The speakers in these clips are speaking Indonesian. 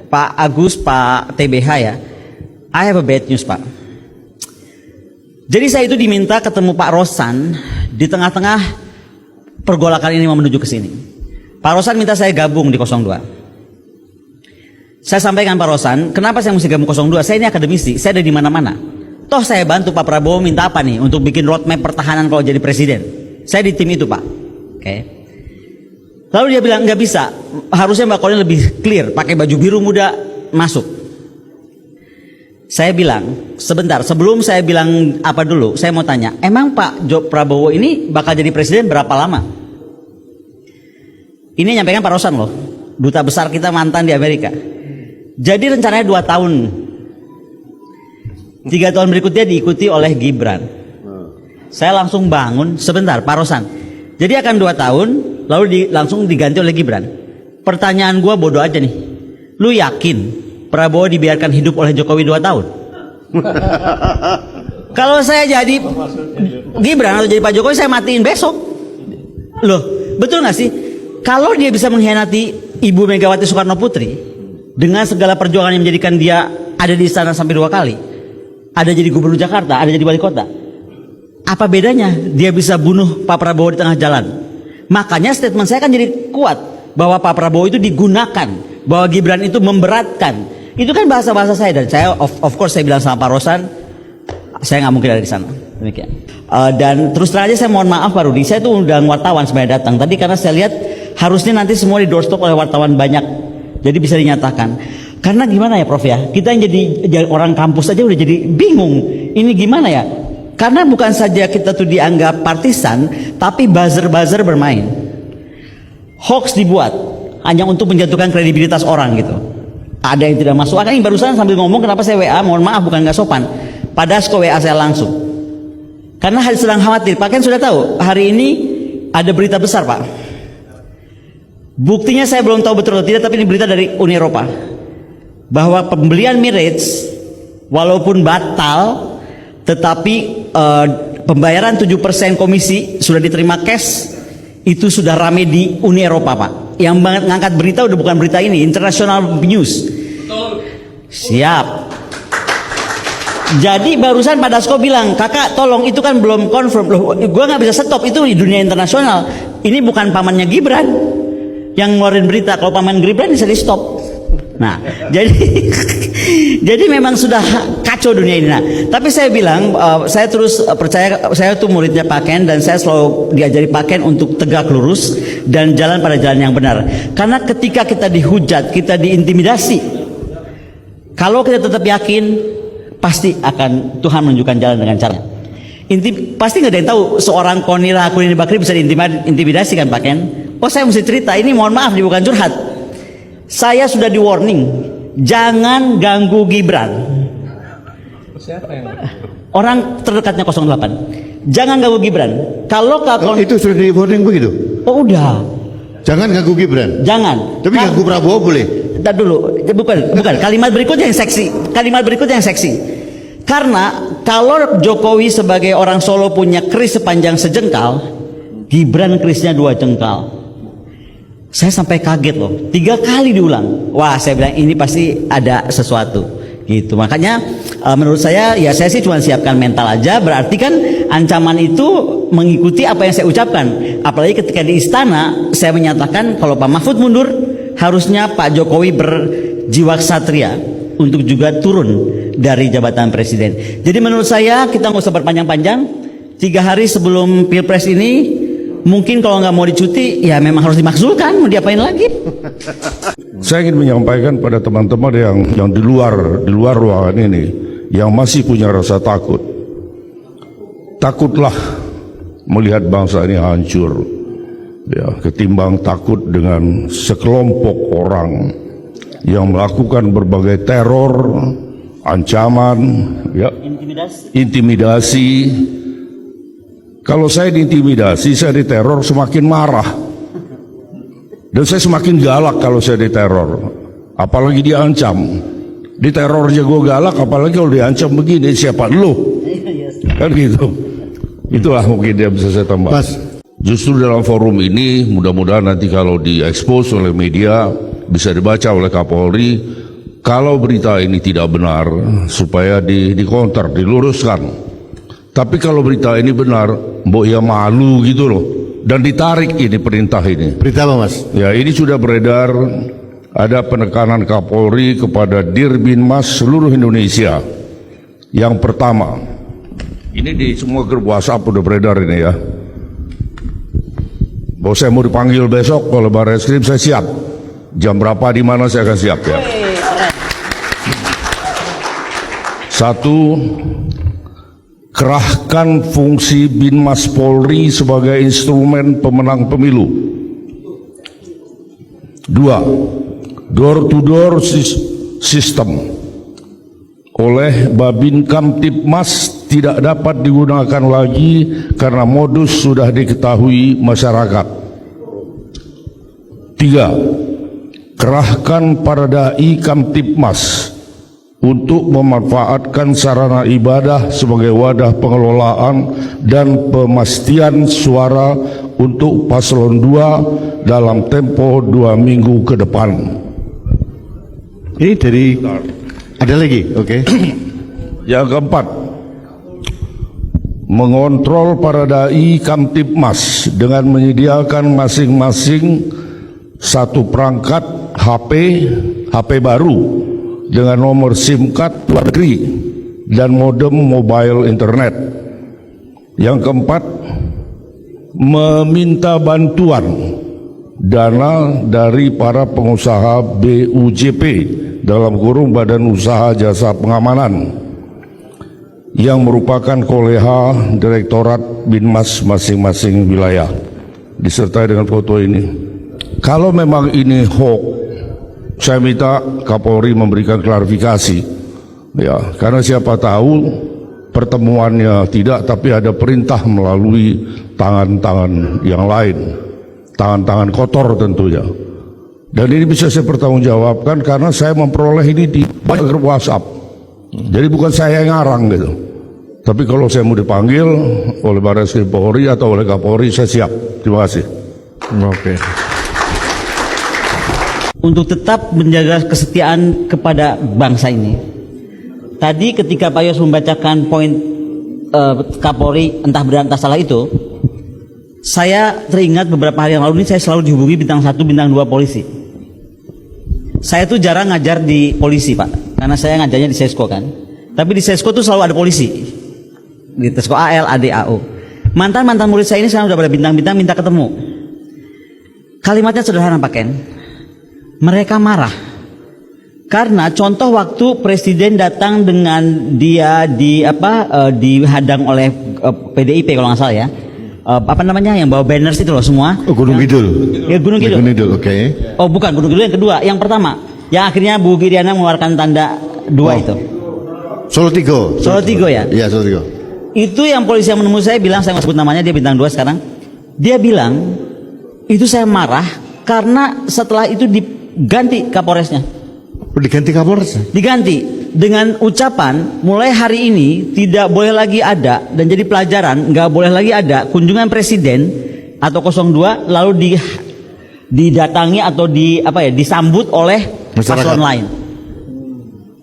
Pak Agus, Pak TBH ya, I have a bad news Pak. Jadi saya itu diminta ketemu Pak Rosan di tengah-tengah pergolakan ini mau menuju ke sini. Pak Rosan minta saya gabung di 02. Saya sampaikan Pak Rosan, kenapa saya mesti gabung 02? Saya ini akademisi, saya ada di mana-mana. Toh saya bantu Pak Prabowo minta apa nih untuk bikin roadmap pertahanan kalau jadi presiden. Saya di tim itu Pak. Oke. Lalu dia bilang nggak bisa, harusnya Mbak Kolin lebih clear, pakai baju biru muda masuk. Saya bilang, sebentar sebelum saya bilang apa dulu, saya mau tanya, emang Pak Prabowo ini bakal jadi presiden berapa lama? Ini nyampaikan Pak Rosan loh, duta besar kita mantan di Amerika. Jadi rencananya 2 tahun, 3 tahun berikutnya diikuti oleh Gibran. Saya langsung bangun, sebentar Pak Rosan. Jadi akan 2 tahun, lalu langsung diganti oleh Gibran. Pertanyaan gue bodoh aja nih. Lu yakin Prabowo dibiarkan hidup oleh Jokowi 2 tahun? Kalau saya jadi Gibran atau jadi Pak Jokowi, saya matiin besok. Loh, betul gak sih? Kalau dia bisa mengkhianati Ibu Megawati Soekarno Putri dengan segala perjuangan yang menjadikan dia ada di istana sampai 2 kali, ada jadi gubernur Jakarta, ada jadi wali kota, apa bedanya dia bisa bunuh Pak Prabowo di tengah jalan? Makanya statement saya kan jadi kuat bahwa Pak Prabowo itu digunakan, bahwa Gibran itu memberatkan. Itu kan bahasa-bahasa saya, dan saya of course saya bilang sama Pak Rosan, saya nggak mungkin ada di sana. Demikian. Dan terus terang aja saya mohon maaf Pak Rudi, saya tuh undang wartawan sebenarnya datang tadi karena saya lihat harusnya nanti semua di doorstop oleh wartawan banyak, jadi bisa dinyatakan. Karena gimana ya Prof ya, kita yang jadi orang kampus aja udah jadi bingung. Ini gimana ya? Karena bukan saja kita tuh dianggap partisan, tapi buzzer-buzzer bermain. Hoax dibuat hanya untuk menjatuhkan kredibilitas orang gitu. Ada yang tidak masuk akal. Ini barusan sambil ngomong kenapa saya WA, mohon maaf bukan nggak sopan. Pada Dasko WA saya langsung. Karena sedang khawatir. Pak Ken sudah tahu hari ini ada berita besar Pak. Buktinya saya belum tahu betul atau tidak, tapi ini berita dari Uni Eropa bahwa pembelian Emirates walaupun batal, tetapi pembayaran 7% komisi sudah diterima cash. Itu sudah rame di Uni Eropa Pak. Yang mengangkat berita udah bukan berita ini, international news. Siap. Jadi barusan Pak Dasko bilang, kakak tolong itu kan belum confirm. Loh, gue nggak bisa stop, itu di dunia internasional. Ini bukan pamannya Gibran yang ngeluarin berita. Kalau paman Gibran bisa di stop. Nah, jadi memang sudah kacau dunia ini. Nah, tapi saya bilang, saya terus percaya, saya tuh muridnya Pak Ken dan saya selalu diajari Pak Ken untuk tegak lurus dan jalan pada jalan yang benar. Karena ketika kita dihujat, kita diintimidasi, kalau kita tetap yakin, pasti akan Tuhan menunjukkan jalan dengan caranya. Pasti nggak ada yang tahu seorang Konira Kurnia Bakri bisa diintimidasi kan Pak Ken? Oh saya mesti cerita, ini mohon maaf, ini bukan curhat. Saya sudah di warning, jangan ganggu Gibran. Siapa yang? Orang terdekatnya 08. Jangan ganggu Gibran. Kalau itu sudah di warning begitu? Oh udah. Jangan ganggu Gibran. Jangan. Tapi ganggu Prabowo boleh. Entar dulu. Bukan. Kalimat berikutnya yang seksi. Kalimat berikutnya yang seksi. Karena kalau Jokowi sebagai orang Solo punya keris sepanjang sejengkal, Gibran kerisnya 2 jengkal. Saya sampai kaget loh, 3 kali diulang. Wah, saya bilang ini pasti ada sesuatu gitu. Makanya menurut saya ya saya sih cuma siapkan mental aja. Berarti kan ancaman itu mengikuti apa yang saya ucapkan. Apalagi ketika di istana saya menyatakan kalau Pak Mahfud mundur, harusnya Pak Jokowi berjiwa ksatria untuk juga turun dari jabatan presiden. Jadi menurut saya kita nggak usah berpanjang-panjang. 3 hari sebelum Pilpres ini, mungkin kalau nggak mau dicuti, ya memang harus dimakzulkan. Mau diapain lagi? Saya ingin menyampaikan pada teman-teman yang di luar ruangan ini, yang masih punya rasa takut. Takutlah melihat bangsa ini hancur, ya, ketimbang takut dengan sekelompok orang yang melakukan berbagai teror, ancaman, ya, intimidasi. Kalau saya diintimidasi, saya diteror, semakin marah. Dan saya semakin galak kalau saya diteror. Apalagi diancam. Diteror aja gue galak, apalagi kalau diancam begini, siapa lu? Kan gitu. Itulah mungkin yang bisa saya tambah. Justru dalam forum ini, mudah-mudahan nanti kalau diekspos oleh media, bisa dibaca oleh Kapolri, kalau berita ini tidak benar supaya dikonter, diluruskan. Tapi kalau berita ini benar, mbok ya malu gitu loh. Dan ditarik ini perintah ini. Berita apa, Mas? Ya, ini sudah beredar, ada penekanan Kapolri kepada Dirbinmas seluruh Indonesia. Yang pertama, ini di semua grup WhatsApp udah beredar ini ya. Bahwa saya mau dipanggil besok oleh Barreskrim, saya siap. Jam berapa, di mana, saya akan siap ya. Satu, kerahkan fungsi Binmas Polri sebagai instrumen pemenang pemilu. Dua, door-to-door system oleh Babin Kamtibmas tidak dapat digunakan lagi karena modus sudah diketahui masyarakat. Tiga, kerahkan para dai Kamtibmas untuk memanfaatkan sarana ibadah sebagai wadah pengelolaan dan pemastian suara untuk paslon 2 dalam tempo 2 minggu ke depan. Ini dari ada lagi, oke. Yang keempat, mengontrol para dai Kamtibmas dengan menyediakan masing-masing satu perangkat HP baru dengan nomor SIM card luar negeri dan modem mobile internet. Yang keempat, meminta bantuan dana dari para pengusaha BUJP dalam kurung Badan Usaha Jasa Pengamanan yang merupakan koleha Direktorat Binmas masing-masing wilayah, disertai dengan foto ini. Kalau memang ini hoax, saya minta Kapolri memberikan klarifikasi, ya, karena siapa tahu pertemuannya tidak, tapi ada perintah melalui tangan-tangan yang lain, tangan-tangan kotor tentunya. Dan ini bisa saya pertanggungjawabkan karena saya memperoleh ini di banyak grup WhatsApp. Jadi bukan saya yang ngarang gitu. Tapi kalau saya mau dipanggil oleh Barreskrim Polri atau oleh Kapolri, saya siap. Terima kasih. Oke. Untuk tetap menjaga kesetiaan kepada bangsa ini. Tadi ketika Pak Yos membacakan poin Kapolri entah benar entah salah itu, saya teringat beberapa hari yang lalu ini saya selalu dihubungi bintang 1, bintang 2 polisi. Saya tuh jarang ngajar di polisi, Pak, karena saya ngajarnya di Sesko kan. Tapi di Sesko tuh selalu ada polisi. Di Sesko AL, AD, AO. Mantan-mantan murid saya ini sekarang udah pada bintang-bintang minta ketemu. Kalimatnya sederhana, Pak Ken. Mereka marah karena contoh waktu presiden datang dengan dia dihadang oleh PDIP kalau nggak salah ya, apa namanya yang bawa banners itu loh semua. Oh, Gunung Kidul. Ya, Gunung Kidul. Gunung Kidul, oke. Oh, bukan Gunung Kidul, yang kedua, yang pertama, yang akhirnya Bu Giriana mengeluarkan tanda 2 itu. Solo Tigo. Solo Tigo ya. Iya, Solo Tigo. Itu yang polisi yang menemui saya bilang, saya nggak sebut namanya, dia bintang 2 sekarang. Dia bilang itu saya marah karena setelah itu diganti Kapolresnya. Diganti Kapolres? Diganti dengan ucapan mulai hari ini tidak boleh lagi ada, dan jadi pelajaran nggak boleh lagi ada kunjungan presiden atau 02 lalu didatangi atau disambut oleh paslon lain.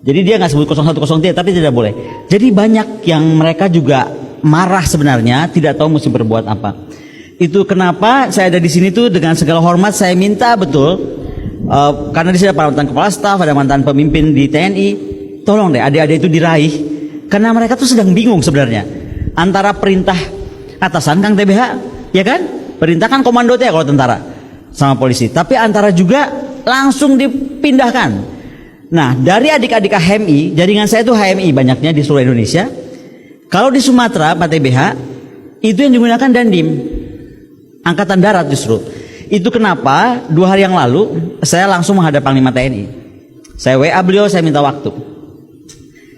Jadi dia nggak sebut 01, 03 tapi tidak boleh. Jadi banyak yang mereka juga marah sebenarnya, tidak tahu mesti berbuat apa. Itu kenapa saya ada di sini tuh dengan segala hormat saya minta betul. Karena di sini ada mantan kepala staf, ada mantan pemimpin di TNI, tolong deh adik-adik itu diraih, karena mereka tuh sedang bingung sebenarnya antara perintah atasan Kang TBH, ya kan, perintah kan komando ya kalau tentara sama polisi, tapi antara juga langsung dipindahkan. Nah, dari adik-adik HMI, jaringan saya itu HMI banyaknya di seluruh Indonesia. Kalau di Sumatera Pak TBH itu yang digunakan Dandim, Angkatan Darat justru. Itu kenapa 2 hari yang lalu saya langsung menghadap Panglima TNI. Saya WA beliau, saya minta waktu.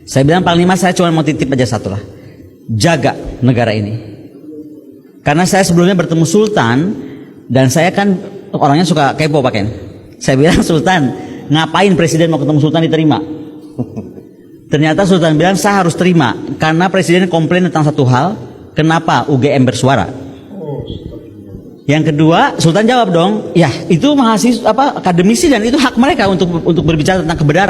Saya bilang, Panglima, saya cuma mau titip aja satu lah, jaga negara ini. Karena saya sebelumnya bertemu Sultan, dan saya kan orangnya suka kepo Pak Ken. Saya bilang, Sultan, ngapain presiden mau ketemu Sultan diterima? Ternyata Sultan bilang, saya harus terima karena presiden komplain tentang satu hal, kenapa UGM bersuara. Yang kedua, Sultan jawab dong, ya itu mahasiswa akademisi dan itu hak mereka untuk berbicara tentang kebenaran.